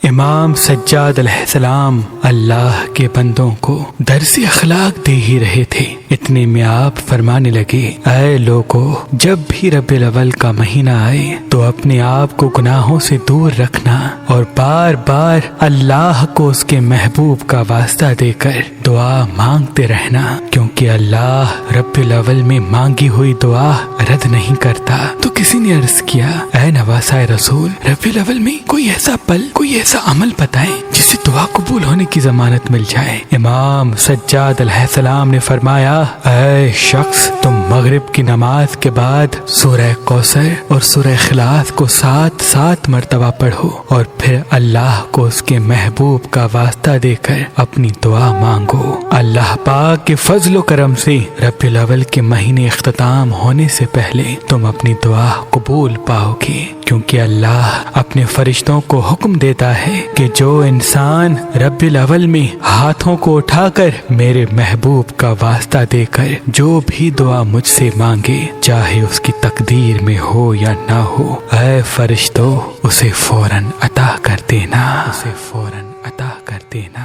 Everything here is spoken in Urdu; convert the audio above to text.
امام سجاد علیہ السلام اللہ کے بندوں کو درس اخلاق دے ہی رہے تھے، اتنے میں آپ فرمانے لگے، اے لوگو، جب بھی ربیع الاول کا مہینہ آئے تو اپنے آپ کو گناہوں سے دور رکھنا اور بار بار اللہ کو اس کے محبوب کا واسطہ دے کر دعا مانگتے رہنا، کیونکہ اللہ ربیع الاول میں مانگی ہوئی دعا رد نہیں کرتا۔ تو کسی نے عرض کیا، اے نواسۂ رسول، ربیع الاول میں کوئی ایسا پل، کوئی ایسا عمل بتائیں جس سے دعا قبول ہونے کی ضمانت مل جائے۔ امام سجاد علیہ السلام نے فرمایا، اے شخص، تم مغرب کی نماز کے بعد سورہ کوثر اور سورہ اخلاص کو 7 مرتبہ پڑھو اور پھر اللہ کو اس کے محبوب کا واسطہ دے کر اپنی دعا مانگو۔ اللہ پاک کے فضل و کرم سے ربیع الاول کے مہینے اختتام ہونے سے پہلے تم اپنی دعا قبول پاؤ گے، کیونکہ اللہ اپنے فرشتوں کو حکم دیتا ہے کہ جو انسان ربیع الاول میں ہاتھوں کو اٹھا کر میرے محبوب کا واسطہ دے کر جو بھی دعا مجھ سے مانگے، چاہے اس کی تقدیر میں ہو یا نہ ہو، اے فرشتوں، اسے فوراً عطا کر دینا، اسے فوراً عطا کر دینا۔